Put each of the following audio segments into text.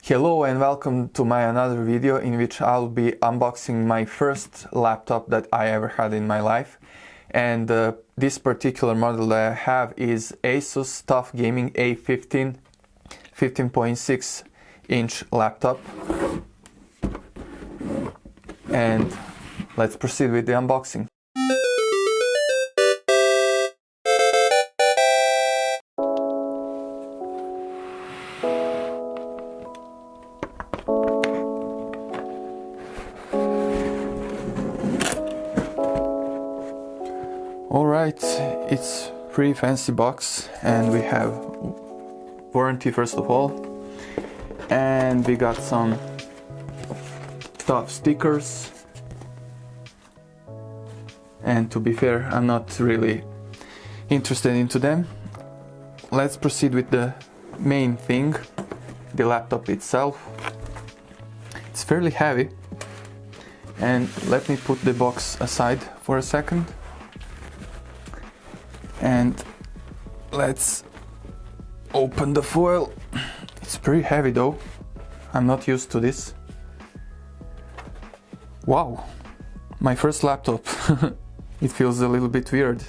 Hello and welcome to my another video in which I'll be unboxing my first laptop that I ever had in my life. And this particular model that I have is Asus Tuf A15 15.6 inch laptop. And let's proceed with the unboxing. Alright, it's pretty fancy box, and we have warranty first of all, and we got some Tuf stickers, and to be fair, I'm not really interested into them. Let's proceed with the main thing, the laptop itself. It's fairly heavy, and let me put the box aside for a second. And let's open the foil. It's pretty heavy though. I'm not used to this. Wow, my first laptop. It feels a little bit weird,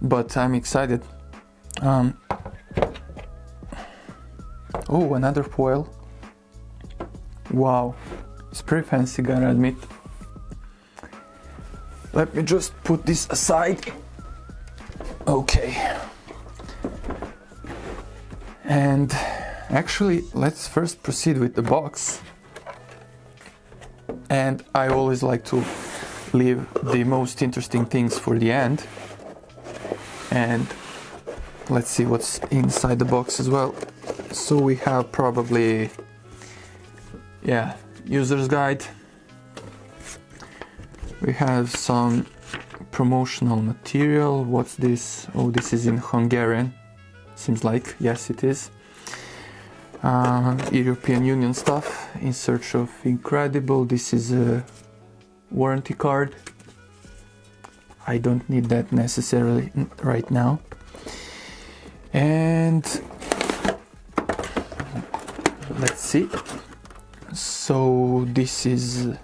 but I'm excited. Oh, another foil. Wow, it's pretty fancy, gotta admit. Let me just put this aside. Okay, and actually let's first proceed with the box, and I always like to leave the most interesting things for the end, and let's see what's inside the box as well. So we have probably, yeah, user's guide, we have some promotional material. What's this? Oh, this is in Hungarian, seems like. Yes, it is. European Union stuff. In search of incredible. This is a warranty card. I don't need that necessarily right now. And let's see. So this is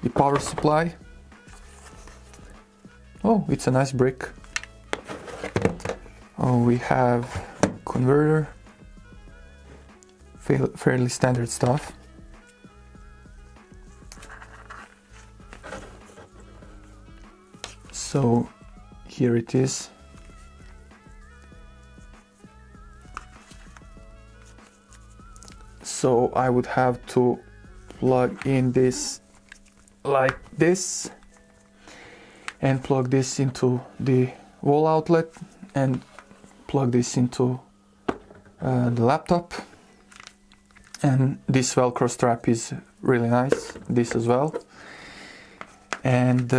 the power supply. Oh, it's a nice brick. Oh, we have converter, fairly standard stuff. So here it is. So I would have to plug in this like this, and plug this into the wall outlet, and plug this into the laptop. And this Velcro strap is really nice, this as well. And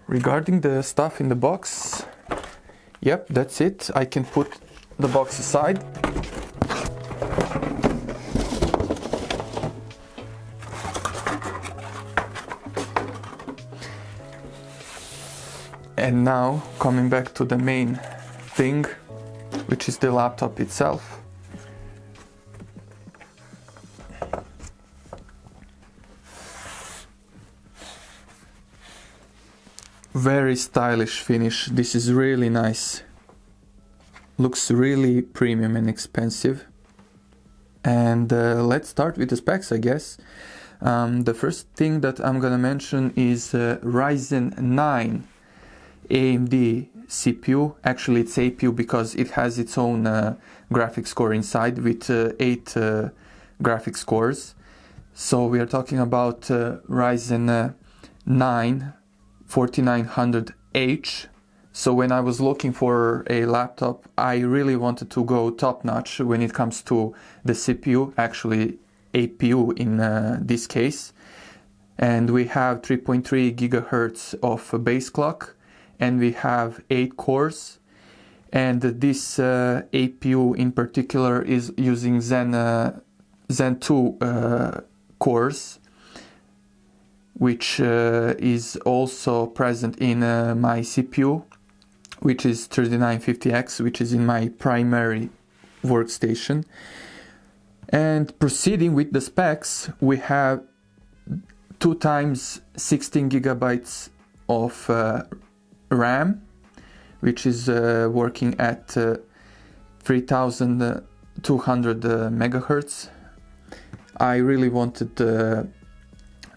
regarding the stuff in the box, yep, that's it. I can put the box aside. And now, coming back to the main thing, which is the laptop itself. Very stylish finish. This is really nice. Looks really premium and expensive. And let's start with the specs, I guess. The first thing that I'm gonna mention is Ryzen 9 AMD CPU. Actually it's APU because it has its own graphics core inside with 8 graphics cores. So we are talking about Ryzen 9 4900H. So when I was looking for a laptop, I really wanted to go top notch when it comes to the CPU, actually APU in this case. And we have 3.3 gigahertz of base clock, and we have 8 cores, and this APU in particular is using Zen 2 cores, which is also present in my CPU, which is 3950X, which is in my primary workstation. And proceeding with the specs, we have 2 times 16 gigabytes of RAM, which is working at 3200 megahertz. I really wanted the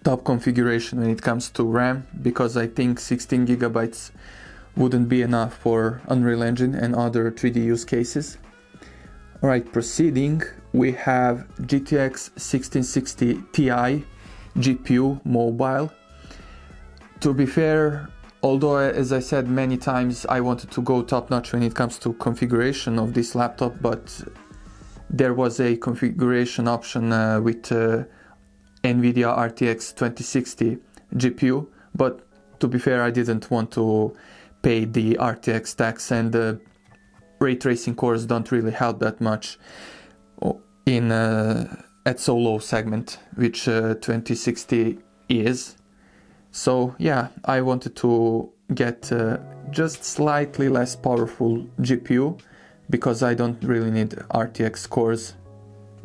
top configuration when it comes to RAM, because I think 16 gigabytes wouldn't be enough for Unreal Engine and other 3D use cases. Alright, proceeding, we have GTX 1660 Ti GPU mobile. To be fair, although as I said many times I wanted to go top-notch when it comes to configuration of this laptop, but there was a configuration option with NVIDIA RTX 2060 GPU, but to be fair I didn't want to pay the RTX tax, and the ray tracing cores don't really help that much in at so low segment, which 2060 is. So yeah, I wanted to get just slightly less powerful GPU, because I don't really need RTX cores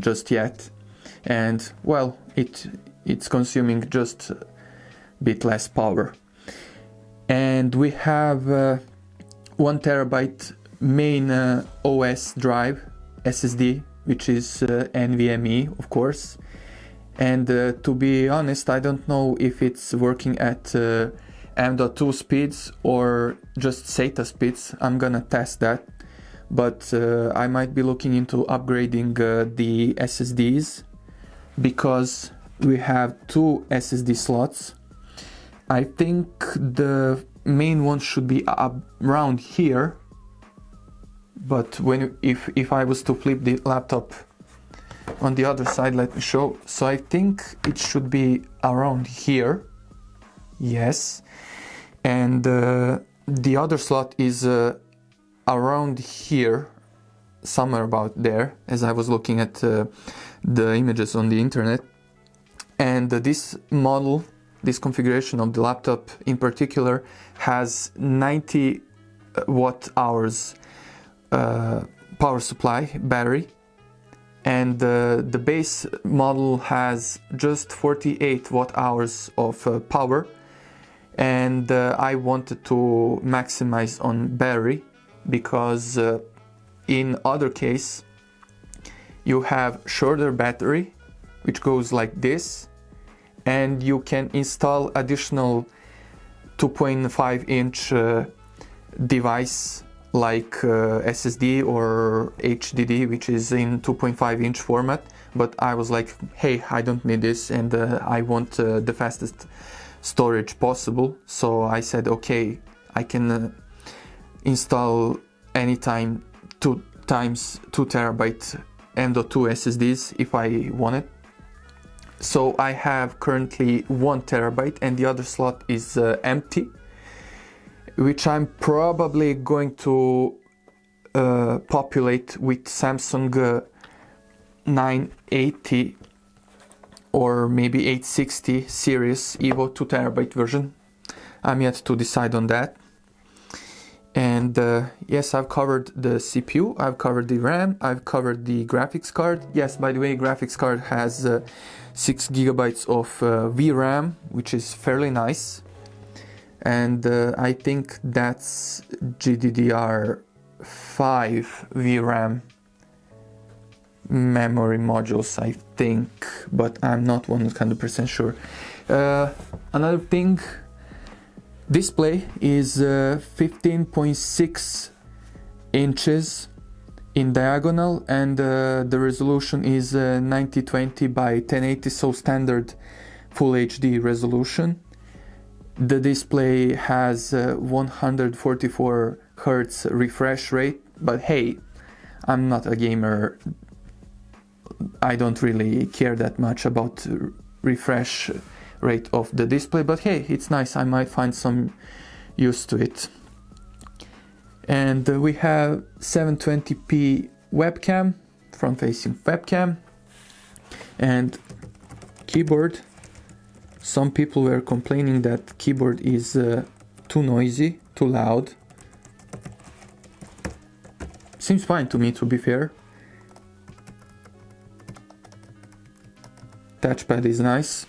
just yet, and well, it's consuming just a bit less power. And we have 1 terabyte main OS drive SSD, which is NVMe, of course. And to be honest, I don't know if it's working at M.2 speeds or just SATA speeds. I'm gonna test that, but I might be looking into upgrading the SSDs, because we have 2 SSD slots. I think the main one should be around here, but if I was to flip the laptop on the other side, let me show. So I think it should be around here, yes, and the other slot is around here, somewhere about there, as I was looking at the images on the internet. And this model, this configuration of the laptop in particular, has 90 watt hours power supply battery, and the base model has just 48 watt hours of power, and I wanted to maximize on battery, because in other case you have shorter battery, which goes like this, and you can install additional 2.5 inch device like SSD or HDD, which is in 2.5 inch format. But I was like, hey, I don't need this, and I want the fastest storage possible. So I said, okay, I can install anytime 2 times 2 terabyte M.2 SSDs if I want it. So I have currently 1 terabyte, and the other slot is empty, which I'm probably going to populate with Samsung 980 or maybe 860 series Evo 2 terabyte version. I'm yet to decide on that. And yes, I've covered the CPU, I've covered the RAM, I've covered the graphics card. Yes, by the way, graphics card has 6 gigabytes of VRAM, which is fairly nice. And I think that's GDDR5 VRAM memory modules, I think, but I'm not 100% sure. Another thing, display is 15.6 inches in diagonal, and the resolution is 9020 by 1080, so standard Full HD resolution. The display has 144 Hz refresh rate, but hey, I'm not a gamer. I don't really care that much about refresh rate of the display, but hey, it's nice. I might find some use to it. And we have 720p webcam, front-facing webcam, and keyboard. Some people were complaining that keyboard is too noisy, too loud. Seems fine to me, to be fair. touchpad is nice.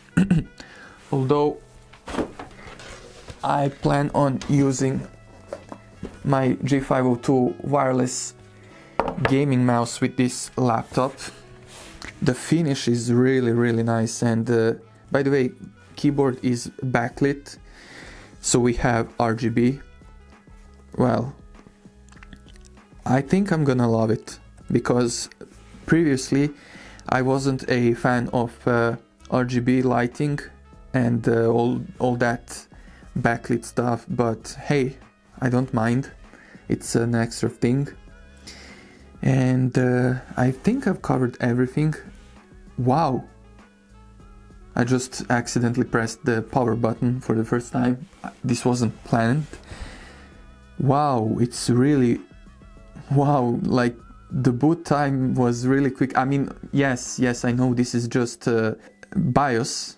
Although I plan on using my G502 wireless gaming mouse with this laptop. The finish is really nice, and by the way, keyboard is backlit, so we have RGB. Well, I think I'm gonna love it, because previously I wasn't a fan of RGB lighting and all that backlit stuff, but hey, I don't mind. It's an extra thing. And I think I've covered everything. Wow! I just accidentally pressed the power button for the first time. This wasn't planned. Wow, it's really... Wow, like the boot time was really quick. I mean, yes, I know this is just BIOS,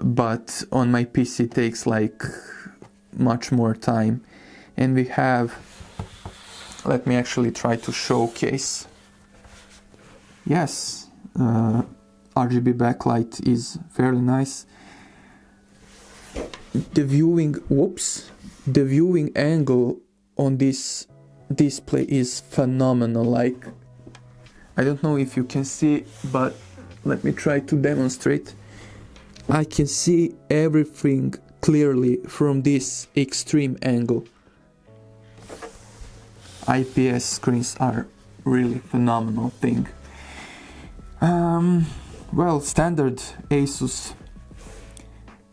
but on my PC it takes like much more time. And we have... Let me actually try to showcase. Yes, RGB backlight is fairly nice. The viewing angle on this display is phenomenal. Like, I don't know if you can see, but let me try to demonstrate. I can see everything clearly from this extreme angle. IPS screens are really phenomenal thing. Well, standard Asus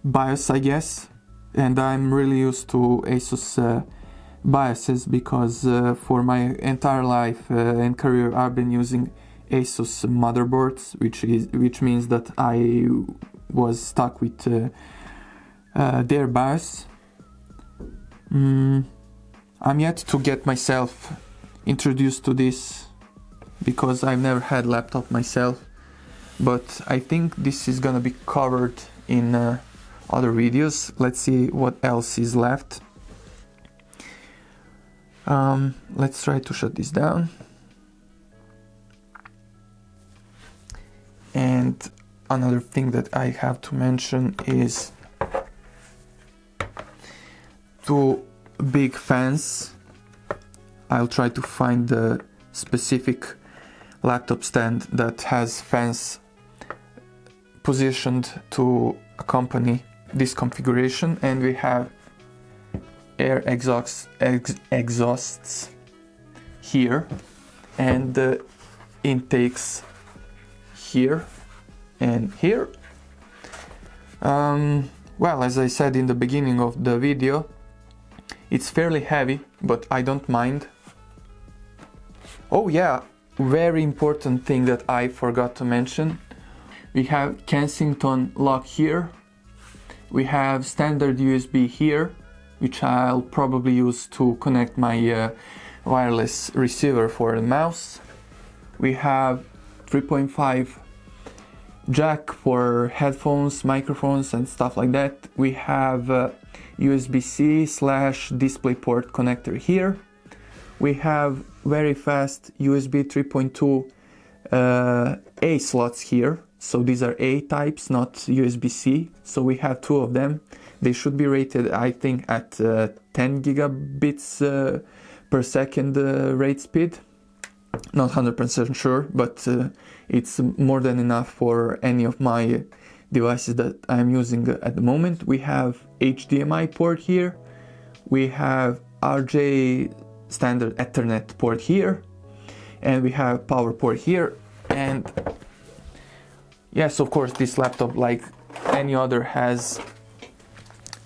BIOS, I guess, and I'm really used to Asus BIOSes because for my entire life and career I've been using Asus motherboards, which means that I was stuck with their BIOS. I'm yet to get myself introduced to this because I've never had laptop myself, but I think this is gonna be covered in other videos. Let's see what else is left. Let's try to shut this down. And another thing that I have to mention is two big fans. I'll try to find the specific laptop stand that has fans positioned to accompany this configuration, and we have air exhausts here and the intakes here and here. Well, as I said in the beginning of the video, it's fairly heavy, but I don't mind. Oh yeah, very important thing that I forgot to mention. We have Kensington lock here. We have standard USB here, which I'll probably use to connect my wireless receiver for the mouse. We have 3.5 jack for headphones, microphones and stuff like that. We have USB-C / DisplayPort connector here. We have very fast USB 3.2 A slots here. So these are A types, not USB-C. So we have two of them. They should be rated, I think, at 10 gigabits per second rate speed. Not 100% sure, but it's more than enough for any of my devices that I'm using at the moment. We have HDMI port here. We have RJ standard Ethernet port here. And we have power port here. And yes, of course, this laptop, like any other, has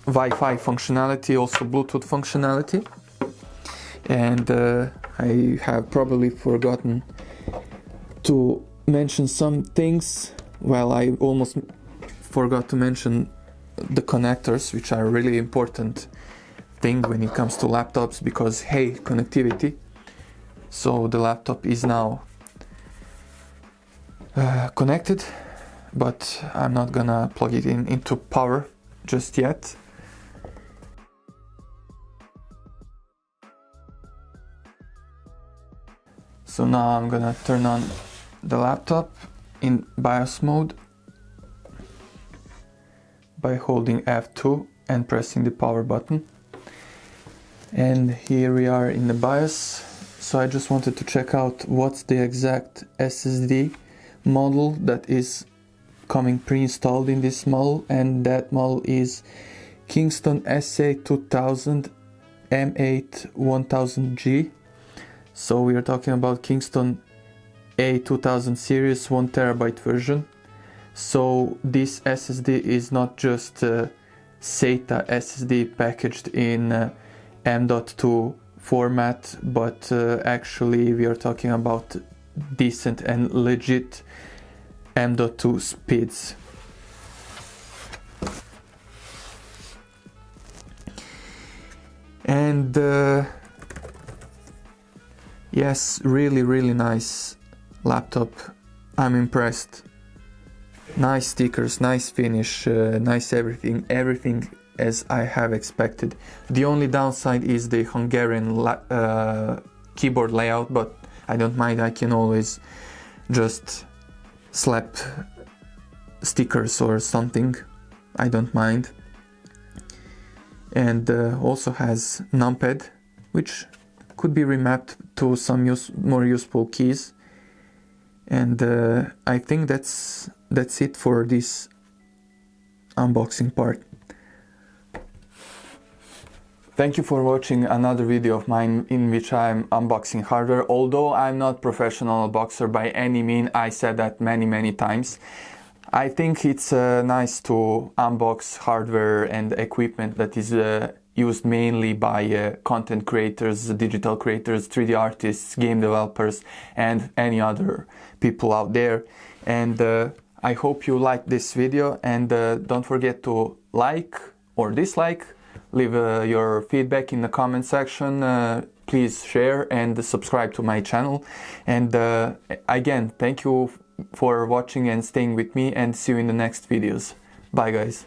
Wi-Fi functionality, also Bluetooth functionality. And I have probably forgotten to mention some things. Well, I almost forgot to mention the connectors, which are a really important thing when it comes to laptops, because hey, connectivity. So the laptop is now connected, but I'm not gonna plug it into power just yet. So now I'm gonna turn on the laptop in BIOS mode. by holding F2 and pressing the power button. And here we are in the BIOS. So I just wanted to check out what's the exact SSD model that is coming pre-installed in this model, and that model is Kingston SA2000 M8 1000G. So we are talking about Kingston A2000 series 1TB version. So this SSD is not just SATA SSD packaged in M.2 format, but actually we are talking about decent and legit M.2 speeds. And yes, really nice laptop. I'm impressed. Nice stickers, nice finish, nice everything as I have expected. The only downside is the Hungarian keyboard layout, but I don't mind. I can always just slap stickers or something. I don't mind. And also has numpad, which could be remapped to some more useful keys. And I think that's it for this unboxing part. Thank you for watching another video of mine in which I'm unboxing hardware. Although I'm not professional unboxer by any means, I said that many times. I think it's nice to unbox hardware and equipment that is used mainly by content creators, digital creators, 3D artists, game developers, and any other people out there. And I hope you liked this video, and don't forget to like or dislike. Leave your feedback in the comment section. Please share and subscribe to my channel. And again, thank you for watching and staying with me, and see you in the next videos. Bye guys.